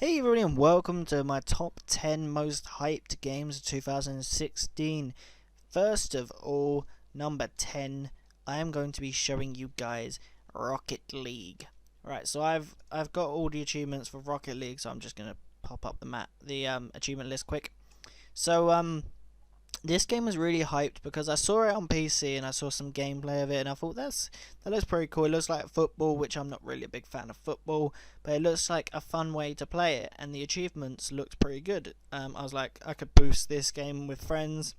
Hey everybody and welcome to my top 10 most hyped games of 2016. First of all, number 10, I am going to be showing you guys Rocket League. Right, so I've got all the achievements for Rocket League, so I'm just going to pop up the achievement list quick. So this game was really hyped because I saw it on PC and I saw some gameplay of it and I thought that looks pretty cool. It looks like football, which I'm not really a big fan of football, but it looks like a fun way to play it, and the achievements looked pretty good. I was like, I could boost this game with friends,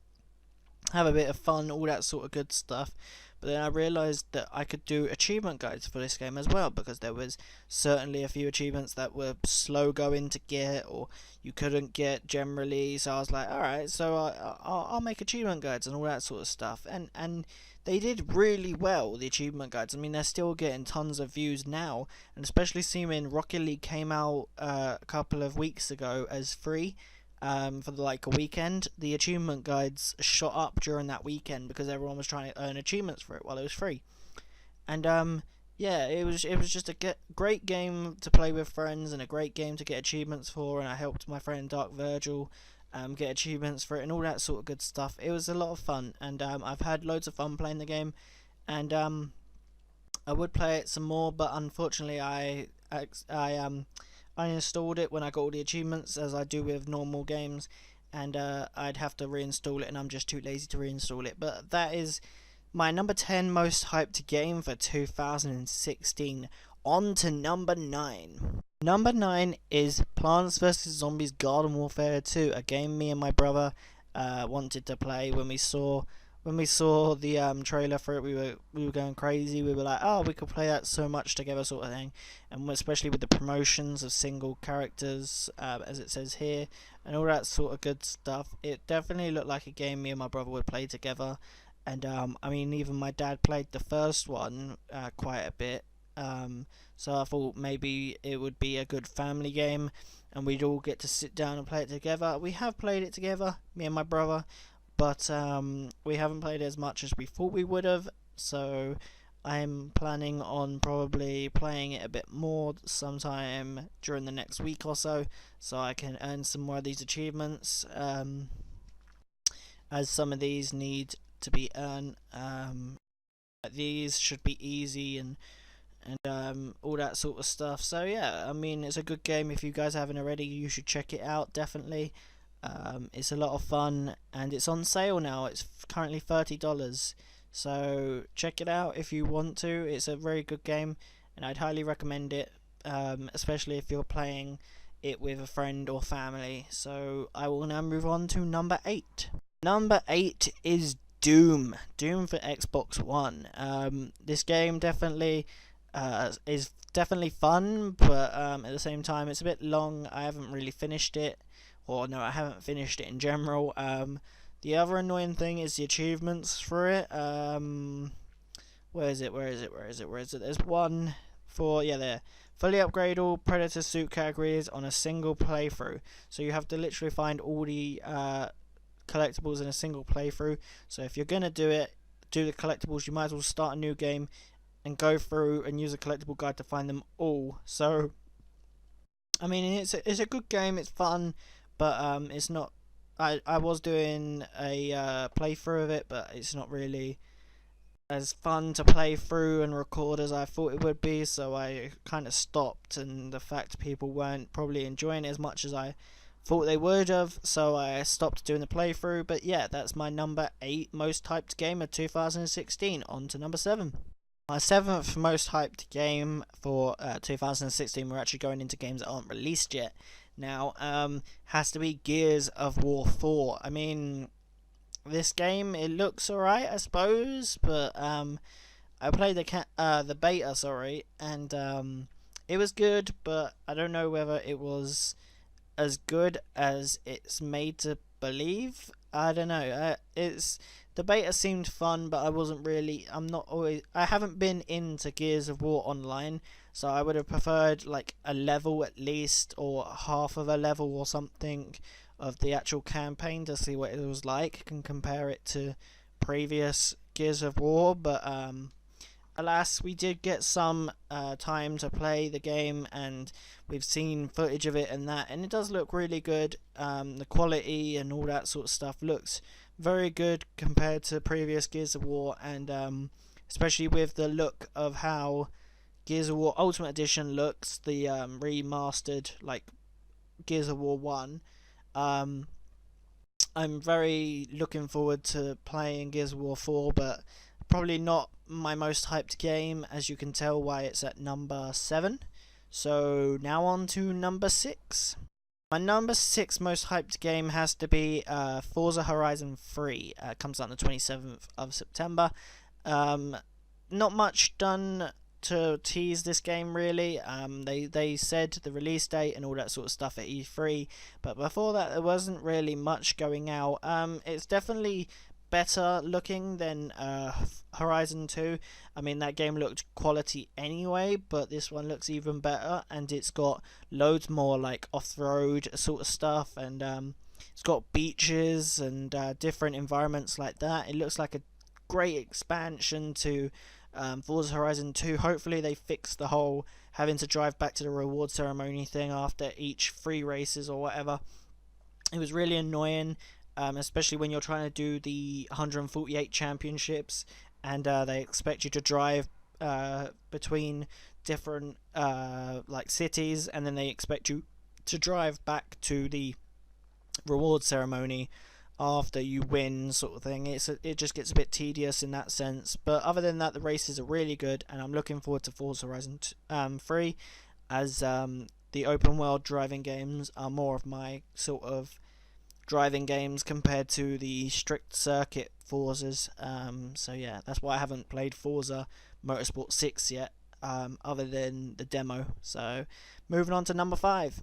have a bit of fun, all that sort of good stuff. But then I realised that I could do achievement guides for this game as well, because there was certainly a few achievements that were slow going to get, or you couldn't get generally. So I was like, alright, so I'll make achievement guides and all that sort of stuff. And they did really well, the achievement guides. I mean, they're still getting tons of views now, and especially seeing Rocket League came out a couple of weeks ago as free. For like a weekend, the achievement guides shot up during that weekend because everyone was trying to earn achievements for it while it was free. And yeah, it was just a great game to play with friends and a great game to get achievements for. And I helped my friend Dark Virgil get achievements for it and all that sort of good stuff. It was a lot of fun, and I've had loads of fun playing the game, and I would play it some more, but unfortunately I installed it when I got all the achievements, as I do with normal games, and I'd have to reinstall it, and I'm just too lazy to reinstall it. But that is my number 10 most hyped game for 2016. On to number 9. Number 9 is Plants vs Zombies Garden Warfare 2, a game me and my brother wanted to play. When we saw the trailer for it, we were going crazy. We were like, oh, we could play that so much together, sort of thing. And especially with the promotions of single characters, as it says here, and all that sort of good stuff. It definitely looked like a game me and my brother would play together. And I mean, even my dad played the first one quite a bit. So I thought maybe it would be a good family game, and we'd all get to sit down and play it together. We have played it together, me and my brother, but we haven't played it as much as we thought we would have, so I'm planning on probably playing it a bit more sometime during the next week or so I can earn some more of these achievements, as some of these need to be earned. These should be easy and all that sort of stuff. So yeah, I mean, it's a good game. If you guys haven't already, you should check it out, definitely. It's a lot of fun, and it's on sale now. It's currently $30, so check it out if you want to. It's a very good game, and I'd highly recommend it, especially if you're playing it with a friend or family. So I will now move on to number 8. Number 8 is Doom for Xbox One. This game definitely is definitely fun, but at the same time it's a bit long. I haven't really finished it. Or no, I haven't finished it in general. The other annoying thing is the achievements for it. Where is it? There's one for, yeah, there. Fully upgrade all Predator suit categories on a single playthrough. So you have to literally find all the collectibles in a single playthrough. So if you're gonna do the collectibles, you might as well start a new game and go through and use a collectible guide to find them all. So I mean, it's a good game. It's fun. But it's not. I was doing a playthrough of it, but it's not really as fun to play through and record as I thought it would be. So I kind of stopped, and the fact people weren't probably enjoying it as much as I thought they would have. So I stopped doing the playthrough. But yeah, that's my number 8 most hyped game of 2016. On to number 7. My 7th most hyped game for 2016. We're actually going into games that aren't released yet now, has to be Gears of War 4. I mean, this game, it looks alright, I suppose, but I played the beta, sorry, and it was good, but I don't know whether it was as good as it's made to believe. I don't know. The beta seemed fun, but I haven't been into Gears of War Online, so I would have preferred like a level at least, or half of a level or something of the actual campaign to see what it was like and compare it to previous Gears of War. But alas, we did get some time to play the game, and we've seen footage of it and that, and it does look really good. The quality and all that sort of stuff looks very good compared to previous Gears of War, and especially with the look of how Gears of War Ultimate Edition looks, the remastered like Gears of War 1. Um, I'm very looking forward to playing Gears of War 4, but probably not my most hyped game, as you can tell why it's at number 7. So now on to number 6. My number 6 most hyped game has to be Forza Horizon 3. It comes out on the 27th of September. Not much done to tease this game really. They said the release date and all that sort of stuff at E3, but before that there wasn't really much going out. It's definitely better looking than Horizon 2. I mean, that game looked quality anyway, but this one looks even better, and it's got loads more like off-road sort of stuff, and it's got beaches and different environments like that. It looks like a great expansion to Forza Horizon 2. Hopefully they fix the whole having to drive back to the reward ceremony thing after each 3 races or whatever. It was really annoying, especially when you're trying to do the 148 championships, and they expect you to drive between different like cities, and then they expect you to drive back to the reward ceremony after you win, sort of thing. It just gets a bit tedious in that sense, but other than that the races are really good, and I'm looking forward to Forza Horizon 3, as the open world driving games are more of my sort of driving games compared to the strict circuit Forzas. So yeah, that's why I haven't played Forza Motorsport 6 yet, other than the demo. So moving on to number 5.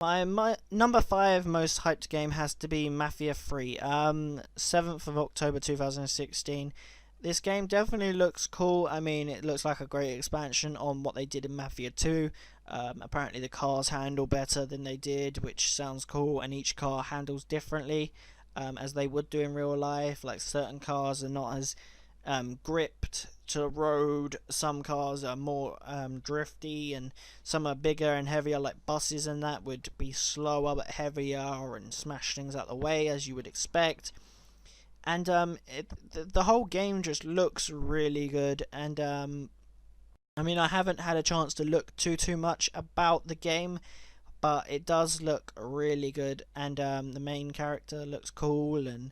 My number 5 most hyped game has to be Mafia III. 7th of October 2016. This game definitely looks cool. I mean, it looks like a great expansion on what they did in Mafia 2. Apparently the cars handle better than they did, which sounds cool, and each car handles differently, as they would do in real life. Like, certain cars are not as gripped to the road, some cars are more drifty, and some are bigger and heavier, like buses, and that would be slower but heavier and smash things out the way, as you would expect. And the whole game just looks really good, and I mean, I haven't had a chance to look too much about the game, but it does look really good, and the main character looks cool, and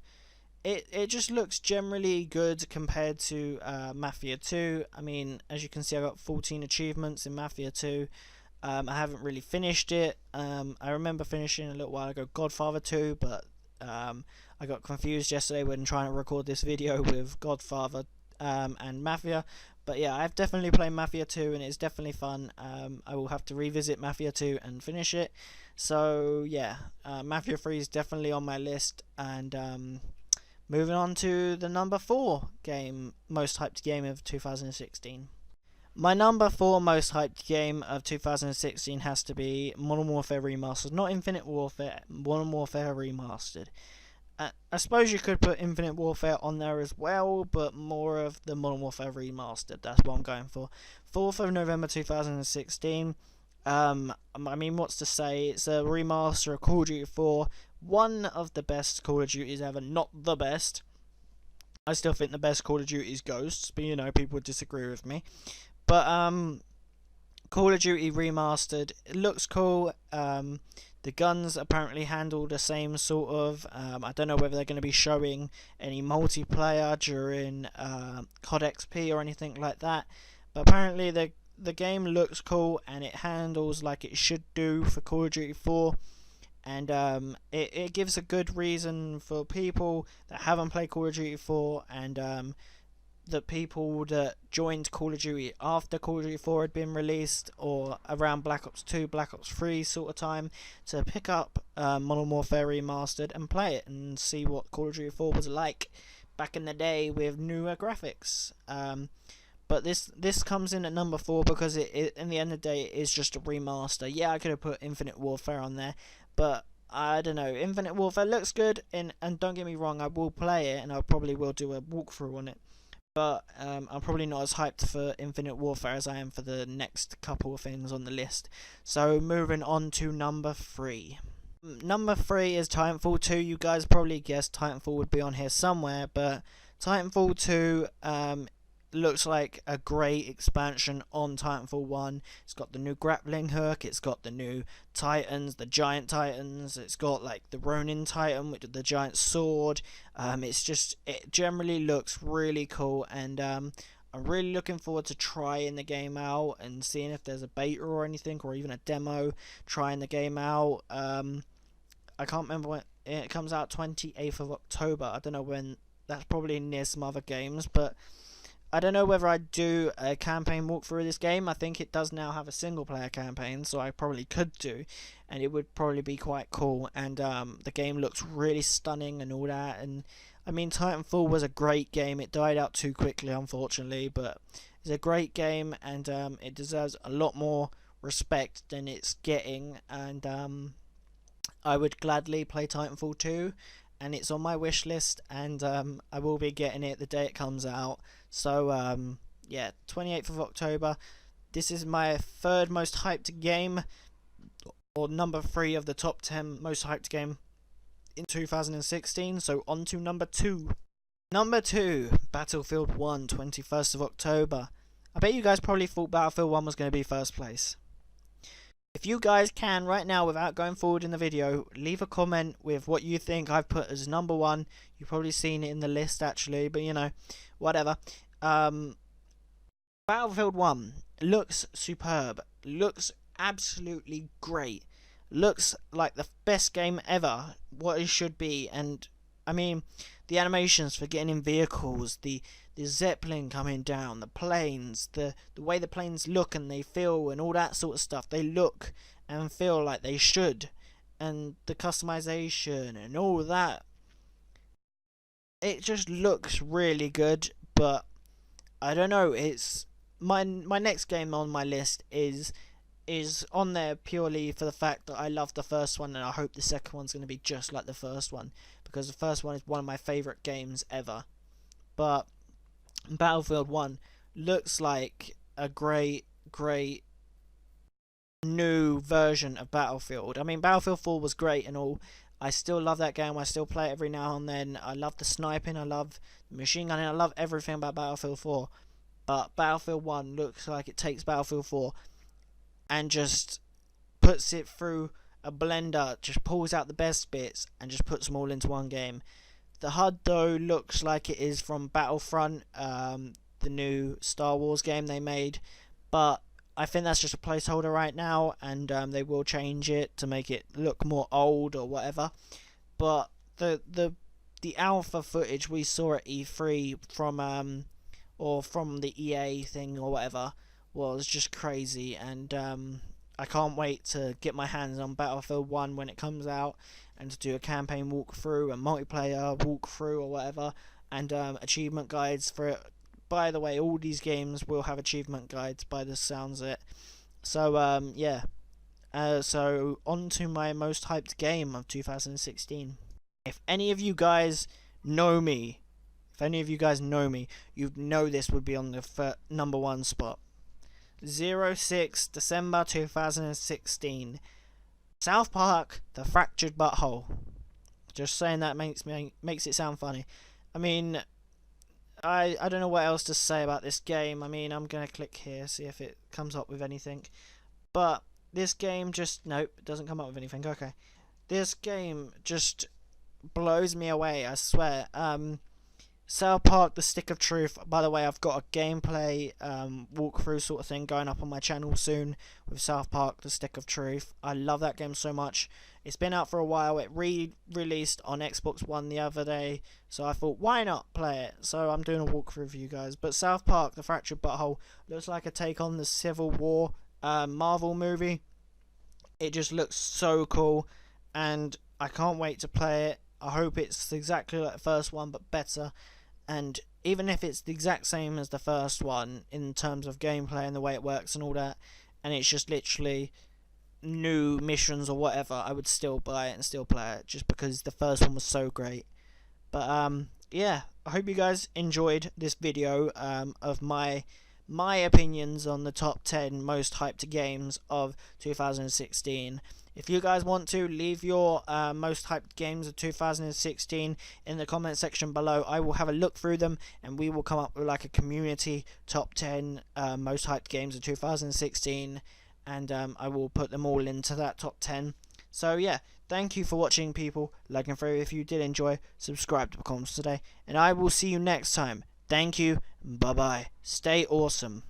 it just looks generally good compared to Mafia 2. I mean, as you can see, I got 14 achievements in Mafia 2. I haven't really finished it. I remember finishing a little while ago Godfather 2, but I got confused yesterday when trying to record this video with Godfather and Mafia. But yeah, I've definitely played Mafia 2, and it's definitely fun. I will have to revisit Mafia 2 and finish it. So yeah, Mafia 3 is definitely on my list. And moving on to the number 4 game, most hyped game of 2016. My number 4 most hyped game of 2016 has to be Modern Warfare Remastered. Not Infinite Warfare, Modern Warfare Remastered. I suppose you could put Infinite Warfare on there as well, but more of the Modern Warfare Remastered. That's what I'm going for. 4th of November 2016. I mean, what's to say? It's a remaster of Call of Duty 4. One of the best Call of Duties ever. Not the best. I still think the best Call of Duty is Ghosts, but you know, people would disagree with me. But Call of Duty Remastered, it looks cool. The guns apparently handle the same sort of. I don't know whether they're going to be showing any multiplayer during COD XP or anything like that. But apparently the game looks cool, and it handles like it should do for Call of Duty 4. And it gives a good reason for people that haven't played Call of Duty 4, and the people that joined Call of Duty after Call of Duty 4 had been released, or around Black Ops 2, Black Ops 3 sort of time, to pick up Modern Warfare Remastered and play it and see what Call of Duty 4 was like back in the day with newer graphics. But this comes in at number 4 because it in the end of the day, it is just a remaster. Yeah, I could have put Infinite Warfare on there, but I don't know. Infinite Warfare looks good, and don't get me wrong, I will play it, and I probably will do a walkthrough on it. but I'm probably not as hyped for Infinite Warfare as I am for the next couple of things on the list. So moving on to number 3. Number 3 is Titanfall 2. You guys probably guessed Titanfall would be on here somewhere, but Titanfall 2 looks like a great expansion on Titanfall 1. It's got the new grappling hook, it's got the new Titans, the giant Titans, it's got like the Ronin Titan with the giant sword. It generally looks really cool, and I'm really looking forward to trying the game out and seeing if there's a beta or anything, or even a demo, trying the game out. I can't remember when it comes out, 28th of October. I don't know when. That's probably near some other games, but I don't know whether I'd do a campaign walkthrough of this game. I think it does now have a single player campaign, so I probably could do, and it would probably be quite cool. And the game looks really stunning and all that. And I mean, Titanfall was a great game. It died out too quickly, unfortunately, but it's a great game, and it deserves a lot more respect than it's getting. And I would gladly play Titanfall 2, and it's on my wish list, and I will be getting it the day it comes out. So yeah, 28th of October. This is my third most hyped game, or number 3 of the top 10 most hyped game in 2016. So on to number 2. Number 2, Battlefield 1, 21st of October. I bet you guys probably thought Battlefield 1 was going to be first place. If you guys can, right now, without going forward in the video, leave a comment with what you think I've put as number 1. You've probably seen it in the list, actually, but you know, whatever. Battlefield 1 looks superb. Looks absolutely great. Looks like the best game ever. What it should be. And, I mean, the animations for getting in vehicles, the Zeppelin coming down, the planes, the way the planes look and they feel and all that sort of stuff. They look and feel like they should. And the customization and all that. It just looks really good, but I don't know. It's my next game on my list is on there purely for the fact that I love the first one, and I hope the second one's going to be just like the first one, because the first one is one of my favourite games ever. But Battlefield 1 looks like a great new version of Battlefield. I mean, Battlefield 4 was great and all. I still love that game. I still play it every now and then. I love the sniping, I love the machine gunning, I love everything about Battlefield 4. But Battlefield 1 looks like it takes Battlefield 4 and just puts it through a blender, just pulls out the best bits and just puts them all into one game. The HUD though looks like it is from Battlefront, the new Star Wars game they made, but I think that's just a placeholder right now, and they will change it to make it look more old or whatever. But the alpha footage we saw at E3 from the EA thing or whatever was just crazy, and I can't wait to get my hands on Battlefield 1 when it comes out, and to do a campaign walkthrough, a multiplayer walkthrough or whatever, and achievement guides for it. By the way, all these games will have achievement guides by the sounds of it. So yeah. So on to my most hyped game of 2016. If any of you guys know me, you'd know this would be on the number 1 spot. 06 December 2016. South Park: The Fractured Butthole. Just saying that makes it sound funny. I mean, I don't know what else to say about this game. I mean, I'm gonna click here, see if it comes up with anything. But this game just, nope, it doesn't come up with anything. Okay, this game just blows me away, I swear. South Park: The Stick of Truth. By the way, I've got a gameplay walkthrough sort of thing going up on my channel soon with South Park: The Stick of Truth. I love that game so much. It's been out for a while. It re-released on Xbox One the other day, so I thought, why not play it? So I'm doing a walkthrough for you guys. But South Park: The Fractured Butthole looks like a take on the Civil War Marvel movie. It just looks so cool, and I can't wait to play it. I hope it's exactly like the first one, but better. And even if it's the exact same as the first one in terms of gameplay and the way it works and all that, and it's just literally new missions or whatever, I would still buy it and still play it, just because the first one was so great. But yeah, I hope you guys enjoyed this video of my opinions on the top 10 most hyped games of 2016. If you guys want to, leave your most hyped games of 2016 in the comment section below. I will have a look through them, and we will come up with like a community top 10 most hyped games of 2016, and I will put them all into that top 10. So yeah, thank you for watching, people. Like and follow if you did enjoy. Subscribe to Becomes Today, and I will see you next time. Thank you. Bye bye. Stay awesome.